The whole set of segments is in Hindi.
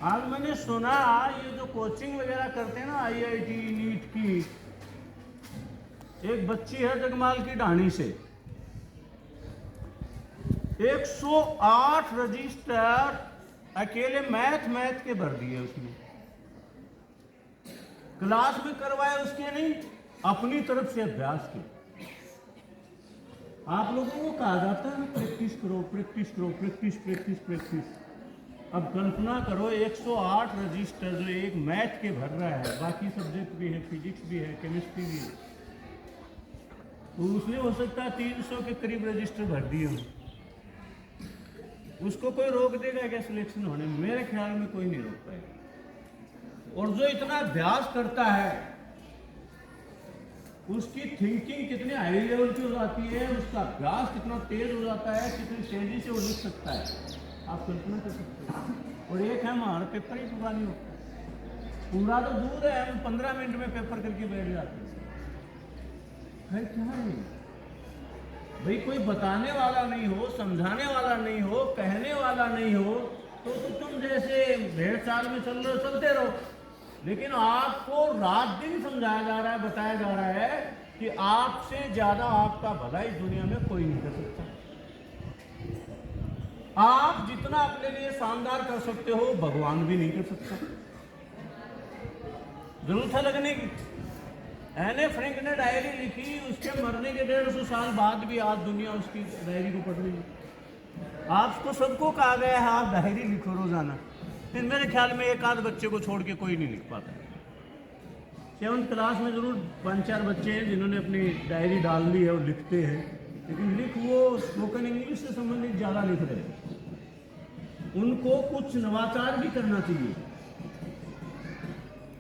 आज मैंने सुना ये जो कोचिंग वगैरह करते हैं ना आईआईटी नीट की, एक बच्ची है जगमाल की ढाणी से 108 रजिस्टर अकेले मैथ के भर दिए उसने। क्लास में करवाए उसके नहीं, अपनी तरफ से अभ्यास के। आप लोगों को कहा जाता है ना प्रैक्टिस करो प्रैक्टिस करो, प्रैक्टिस प्रैक्टिस प्रैक्टिस। अब कल्पना करो 108 रजिस्टर जो एक मैथ के भर रहा है, बाकी सब्जेक्ट भी है, फिजिक्स भी है, केमिस्ट्री भी है, तो उसने हो सकता है 300 के करीब रजिस्टर भर दिए हो। उसको कोई रोक देगा क्या सिलेक्शन होने में? मेरे ख्याल में कोई नहीं रोक पाएगा। और जो इतना अभ्यास करता है उसकी थिंकिंग कितनी हाई लेवल की हो जाती है, उसका अभ्यास कितना तेज हो जाता है, कितनी तेजी से वो लिख सकता है, आप कल्पना कर सकते हो। और एक है हमारा पेपर ही पूरा नहीं होता, पूरा तो दूर है, हम 15 मिनट में पेपर करके बैठ जाते हैं। क्या है भाई? कोई बताने वाला नहीं हो, समझाने वाला नहीं हो, कहने वाला नहीं हो, तो तुम जैसे भेड़ चाल में चल रहे हो, चलते रहो। लेकिन आपको रात दिन समझाया जा रहा है, बताया जा रहा है कि आपसे ज्यादा आपका भला इस दुनिया में कोई नहीं कर सकता। आप जितना अपने लिए शानदार कर सकते हो भगवान भी नहीं कर सकता। जरूरत है लगने की। एने फ्रैंक ने डायरी लिखी, उसके मरने के 150 साल बाद भी आज दुनिया उसकी डायरी को पढ़ रही है। आपको सबको कहा गया है आप डायरी लिखो रोजाना, फिर मेरे ख्याल में एक आध बच्चे को छोड़ के कोई नहीं लिख पाता। 7th क्लास में जरूर 5-4 बच्चे हैं जिन्होंने अपनी डायरी डाल ली है और लिखते हैं, लेकिन लिख वो स्पोकन इंग्लिश से संबंधित ज़्यादा लिख रहे हैं। उनको कुछ नवाचार भी करना चाहिए,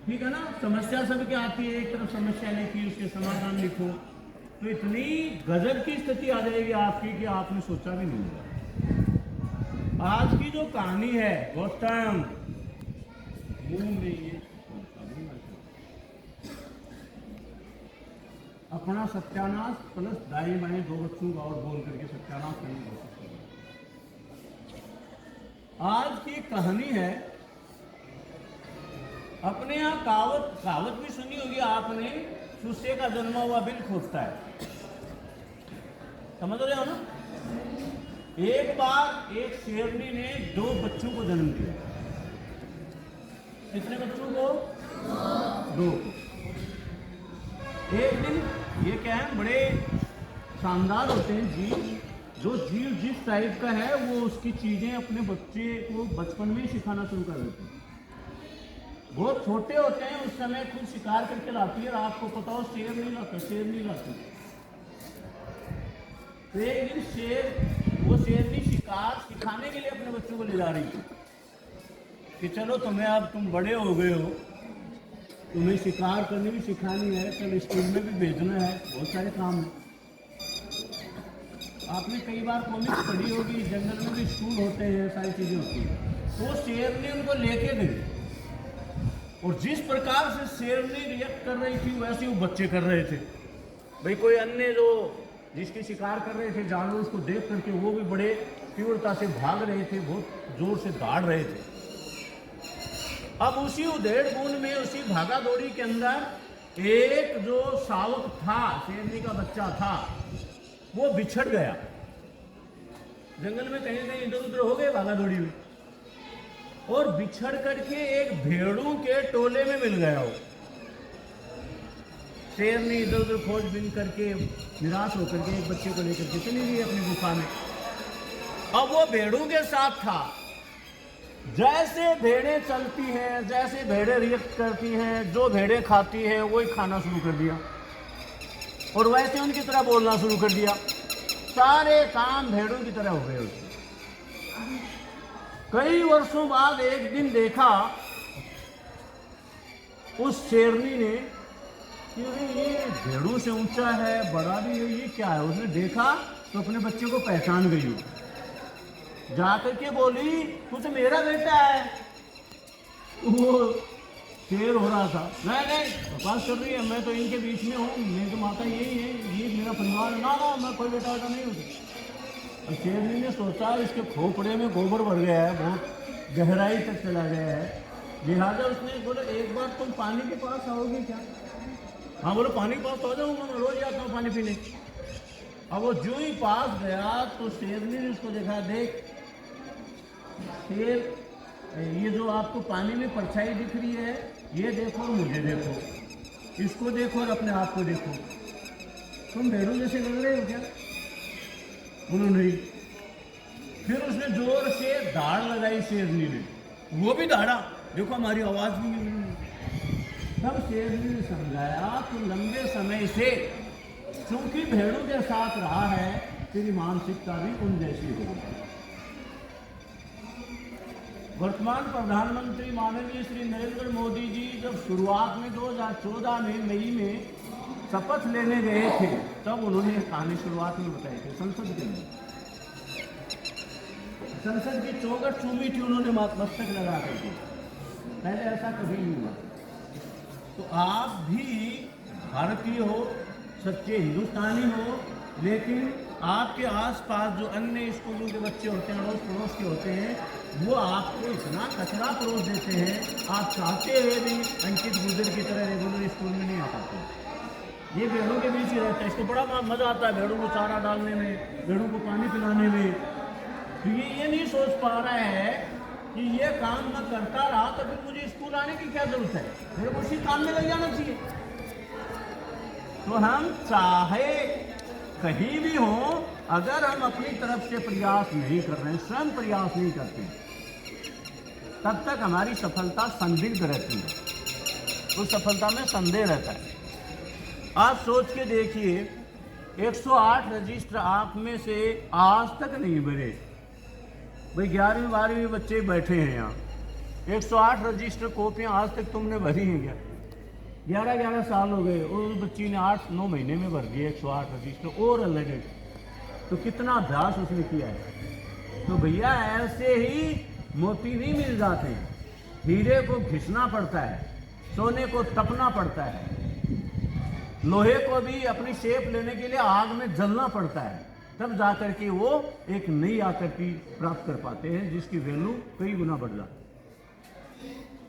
ठीक है ना। समस्या सबके आती है, एक तरफ समस्या लिखी, उसके समाधान लिखो, तो इतनी गजब की स्थिति आ जाएगी आपकी कि आपने सोचा भी नहीं होगा। आज की जो कहानी है गौतम में ये अपना सत्यानाश प्लस दाएं बाएं 2 बच्चों का और बोल करके सत्यानाश करने की कोशिश करें। आज की कहानी है, अपने यहाँ कहावत भी सुनी होगी आपने, चूसे का जन्मा हुआ बिल खोजता है। समझ रहे हो ना? एक बार एक शेरनी ने 2 बच्चों को जन्म दिया। कितने बच्चों को? 2। एक दिन ये क्या है, बड़े शानदार होते हैं जीव, जो जीव जिस टाइप का है वो उसकी चीजें अपने बच्चे को बचपन में ही सिखाना शुरू कर देते हैं। बहुत छोटे होते हैं उस समय खुद शिकार करके लाती है, और आपको पता हो शेर नहीं लाती। तो एक दिन वो शेरनी शिकार सिखाने के लिए अपने बच्चों को ले जा रही थी कि चलो तुम बड़े हो गए हो, तुम्हें शिकार करनी भी सिखानी है, चलो स्कूल में भी भेजना है, बहुत सारे काम है। आपने कई बार कॉमिक्स पढ़ी होगी, जंगल में भी स्कूल होते हैं, सारी चीजें होती हैं। तो शेरनी उनको लेके गई, और जिस प्रकार से शेरनी रिएक्ट कर रही थी वैसे वो बच्चे कर रहे थे। भाई कोई अन्य जो जिसकी शिकार कर रहे थे जानवर, उसको देख करके वो भी बड़े तीव्रता से भाग रहे थे, बहुत जोर से दौड़ रहे थे। अब उसी उधेड़ बुन में, उसी भागा दौड़ी के अंदर एक जो शावक था, शेरनी का बच्चा था, वो बिछड़ गया। जंगल में कहीं कहीं इधर उधर हो गए भागा दौड़ी में, और बिछड़ करके एक भेड़ों के टोले में मिल गया। वो शेरनी इधर उधर खोजबीन करके निराश होकर के एक बच्चे को लेकर के चली गई अपनी गुफा में। अब वो भेड़ों के साथ था। जैसे भेड़ें चलती हैं, जैसे भेड़ें रिएक्ट करती हैं, जो भेड़ें खाती हैं वही खाना शुरू कर दिया, और वैसे उनकी तरह बोलना शुरू कर दिया। सारे काम भेड़ों की तरह हो गए उसके। कई वर्षों बाद एक दिन देखा उस शेरनी ने कि ये भेड़ों से ऊंचा है, बड़ा भी है, ये क्या है। उसने देखा तो अपने बच्चे को पहचान गई। जाकर के बोली, तू तो मेरा बेटा है। वो शेर हो रहा था, नहीं बकवास कर रही है, मैं तो इनके बीच में हूँ, मेरी तो माता यही है, ये मेरा परिवार है। ना मैं कोई बेटा नहीं हूँ। शेरनी ने सोचा इसके खोपड़े में गोबर भर गया है, बहुत गहराई तक चला गया है। लिहाजा उसने बोला एक बार तुम पानी के पास आओगे क्या? हाँ बोलो पानी के पास तो आ जाऊंगा, मैं रोज आता हूँ पानी पीने। अब वो जो ही पास गया तो शेरनी ने उसको देखा, देख शेर, ये जो आपको पानी में परछाई दिख रही है, ये देखो और मुझे देखो, इसको देखो और अपने आप को देखो, तुम भेड़ू जैसे लग रहे हो क्या? बोलो नहीं। फिर उसने जोर से दाड़ लगाई शेरनी ने, वो भी दाड़ा, देखो हमारी आवाज भी नहीं मिली। तब शेरनी ने समझाया कि लंबे समय से चूंकि भेड़ों के साथ रहा है, तेरी मानसिकता भी उन जैसी होगी। वर्तमान प्रधानमंत्री माननीय श्री नरेंद्र मोदी जी जब शुरुआत में 2014 में मई में शपथ लेने गए थे, तब उन्होंने कहानी शुरुआत में बताई थी संसद के अंदर। संसद की चौखट चूमी थी उन्होंने मस्तक लगा करके, पहले ऐसा कभी नहीं हुआ। तो आप भी भारतीय हो, सच्चे हिंदुस्तानी हो, लेकिन आपके आसपास जो अन्य स्कूलों के बच्चे होते हैं, अड़ोस पड़ोस के होते हैं, वो आपको इतना कचरा परोस देते हैं, आप चाहते हुए भी अंकित गुजर की तरह रेगुलर स्कूल में नहीं आ पाते। ये भेड़ों के बीच ही रहता है, इसको बड़ा मजा आता है भेड़ों को चारा डालने में, भेड़ों को पानी पिलाने में। तो ये नहीं सोच पा रहा है कि ये काम मैं करता रहा तो फिर मुझे स्कूल आने की क्या जरूरत है, मेरे को उसी काम में लग जाना चाहिए। तो हम चाहे कहीं भी हो, अगर हम अपनी तरफ से प्रयास नहीं कर रहे हैं, स्वयं प्रयास नहीं करते, तब तक हमारी सफलता संदिग्ध रहती है, उस सफलता में संदेह रहता है। आप सोच के देखिए, 108 रजिस्टर आप में से आज तक नहीं भरे। भाई 11वीं 12वीं बच्चे बैठे हैं यहाँ, 108 रजिस्टर कॉपियाँ आज तक तुमने भरी हैं क्या? 11 साल हो गए, उस बच्ची ने 8-9 महीने में भर दिए 108 रजिस्टर और अलग है। तो कितना अभ्यास उसने किया है। तो भैया ऐसे ही मोती नहीं मिल जाते हैं, हीरे को घिसना पड़ता है, सोने को तपना पड़ता है, लोहे को भी अपनी शेप लेने के लिए आग में जलना पड़ता है, तब जाकर के वो एक नई आकृति प्राप्त कर पाते हैं जिसकी वैल्यू कई गुना बढ़ जाती है।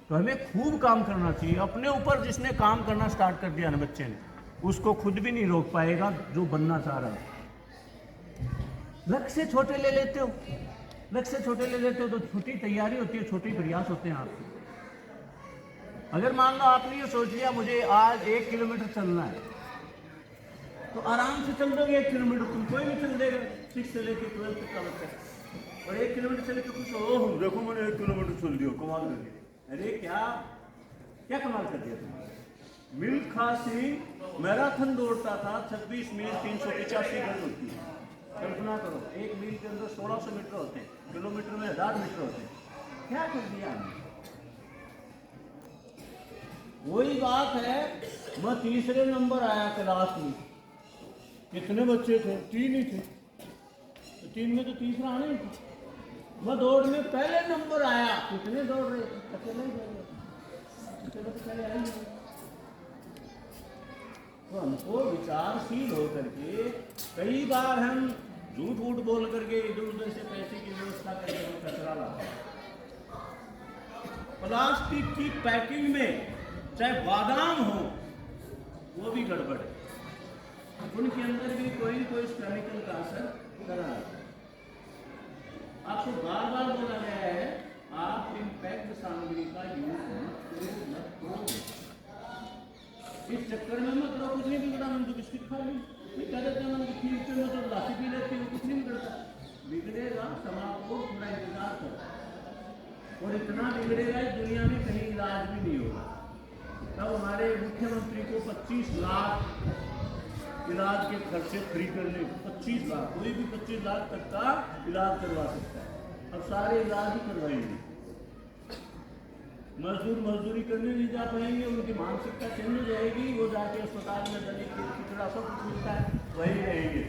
तो हमें खूब काम करना चाहिए। अपने ऊपर जिसने काम करना स्टार्ट कर दिया ना बच्चे ने, उसको खुद भी नहीं रोक पाएगा जो बनना चाह रहा है। लक्ष्य छोटे ले लेते हो, लक्ष्य छोटे ले लेते हो तो छोटी तैयारी होती है, छोटे प्रयास होते हैं आपके। अगर मान लो आपने ये सोच लिया मुझे आज 1 किलोमीटर चलना है, तो आराम से चल दोगे 1 किलोमीटर, तुम कोई भी चल देगा 6 से लेकर 12 तक का बच्चा। और 1 किलोमीटर चले तो कुछ ओह देखो मैंने 1 किलोमीटर चल दिया, कमाल कर दिया। अरे क्या कमाल कर दिया तुमने? मिल्खा सिंह मैराथन दौड़ता था, 26 मील 385 रन होती है। कल्पना करो, 1 मील के अंदर 1600 मीटर होते हैं, किलोमीटर में 1000 मीटर होते हैं। क्या कर दिया हमने? वही बात है, मैं तीसरे नंबर आया क्लास में। कितने बच्चे थे? 3 ही थे, तो 3 में तो तीसरा आना ही था। मैं दौड़ में पहले नंबर आया। कितने दौड़ रहे थे? अकेले ही दौड़ रहे, तो पहले आए ही। तो हमको विचारशील होकर के कई बार हम झूठ वूठ बोल करके इधर उधर से पैसे की व्यवस्था करके कचरा लाते हैं। प्लास्टिक की पैकिंग में चाहे बादाम हो, वो भी गड़बड़ है, उनके अंदर भी कोई केमिकल का असर कर रहा है। आपको बार बार बोला गया है आप इम्पैक्ट सामग्री का यूज मत करो। इस चक्कर में मत करो, कुछ नहीं बिगड़ा, हम तो बिस्किट खा ली, क्या देते हैं हम खीर पे में तो लाठी पी लेते हैं, कुछ नहीं बिगड़ता। बिगड़ेगा समाज को थोड़ा इंतजार करो, और इतना बिगड़ेगा इस दुनिया में कहीं इलाज भी नहीं होगा। तब हमारे मुख्यमंत्री को 25 लाख इलाज के खर्चे फ्री करने, 25 लाख, कोई भी 25 लाख तक का इलाज करवा सकता है। अब सारे इलाज ही करवाएंगे, मजदूर मजदूरी करने नहीं जा पाएंगे, उनकी मानसिकता चेंज हो जाएगी, वो जाके अस्पताल में दलित खिचड़ा सब कुछ मिलता है वही रहेंगे,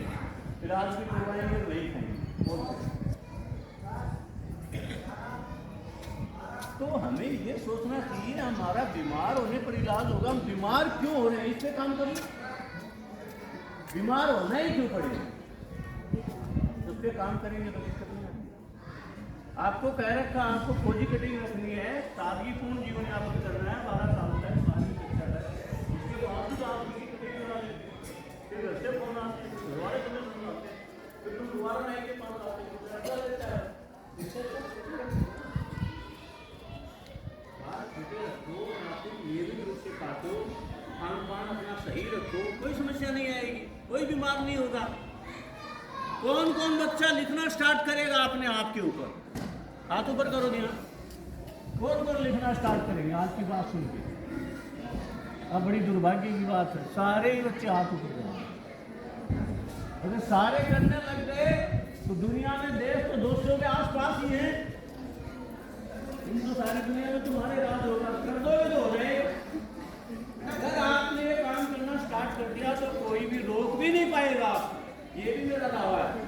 इलाज भी करवाएंगे वही खाएंगे। तो हमें ये सोचना चाहिए हमारा बीमार होने पर इलाज होगा, हम बीमार क्यों हो रहे हैं इस पे काम करें, बीमार होना ही क्यों पड़ेगा, उस पर काम करेंगे तो दिक्कत नहीं आएगी। आपको कह रखा आपको फौजी कटिंग रखनी है, सादगीपूर्ण जीवन यापन करना है 12 साल तक 12वीं कक्षा तक। उसके बावजूद आप फौजी कटिंग करा लेते, फिर घर से फोन आते, दोबारा तुम्हें फोन आते, फिर तुम दोबारा नहीं के पास आते, कुछ ऐसा लेता है। इससे बात छुटे रखो, नाखून नियमित रूप से काटो, खान पान अपना सही रखो, कोई समस्या नहीं आएगी, कोई बीमार नहीं होगा। कौन कौन बच्चा लिखना स्टार्ट करेगा अपने आप के ऊपर? हाथ ऊपर करो ध्यान। कौन कौन लिखना स्टार्ट करेंगे आज की बात सुन के? अब बड़ी दुर्भाग्य की बात है, सारे ही बच्चे हाथ ऊपर करेंगे। अगर सारे करने लग गए तो दुनिया में देश तो 200 के आसपास ही है। इन तो सारी दुनिया में तुम्हारे राज होगा, कर दोगे तो हो जाएगा। अगर आपने ये काम करना स्टार्ट कर दिया तो कोई भी रोक भी नहीं पाएगा, ये भी मेरा दावा है।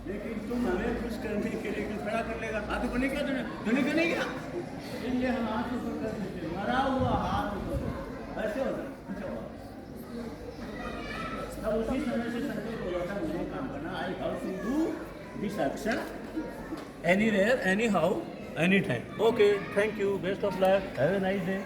लेकिन तुम हमें खुश करने के लिए क्यों खड़ा कर लेगा? हाथ ऊपर नहीं किया तूने क्यों नहीं किया? इसलिए हम हाथ ऊपर कर देते, मरा हुआ हाथ ऊपर ऐसे होता है। तब उसी समय से संकेत हो जाता है मुझे काम करना। I how to do this action anywhere, any how, any time. Okay, thank you, best of luck, have a nice day.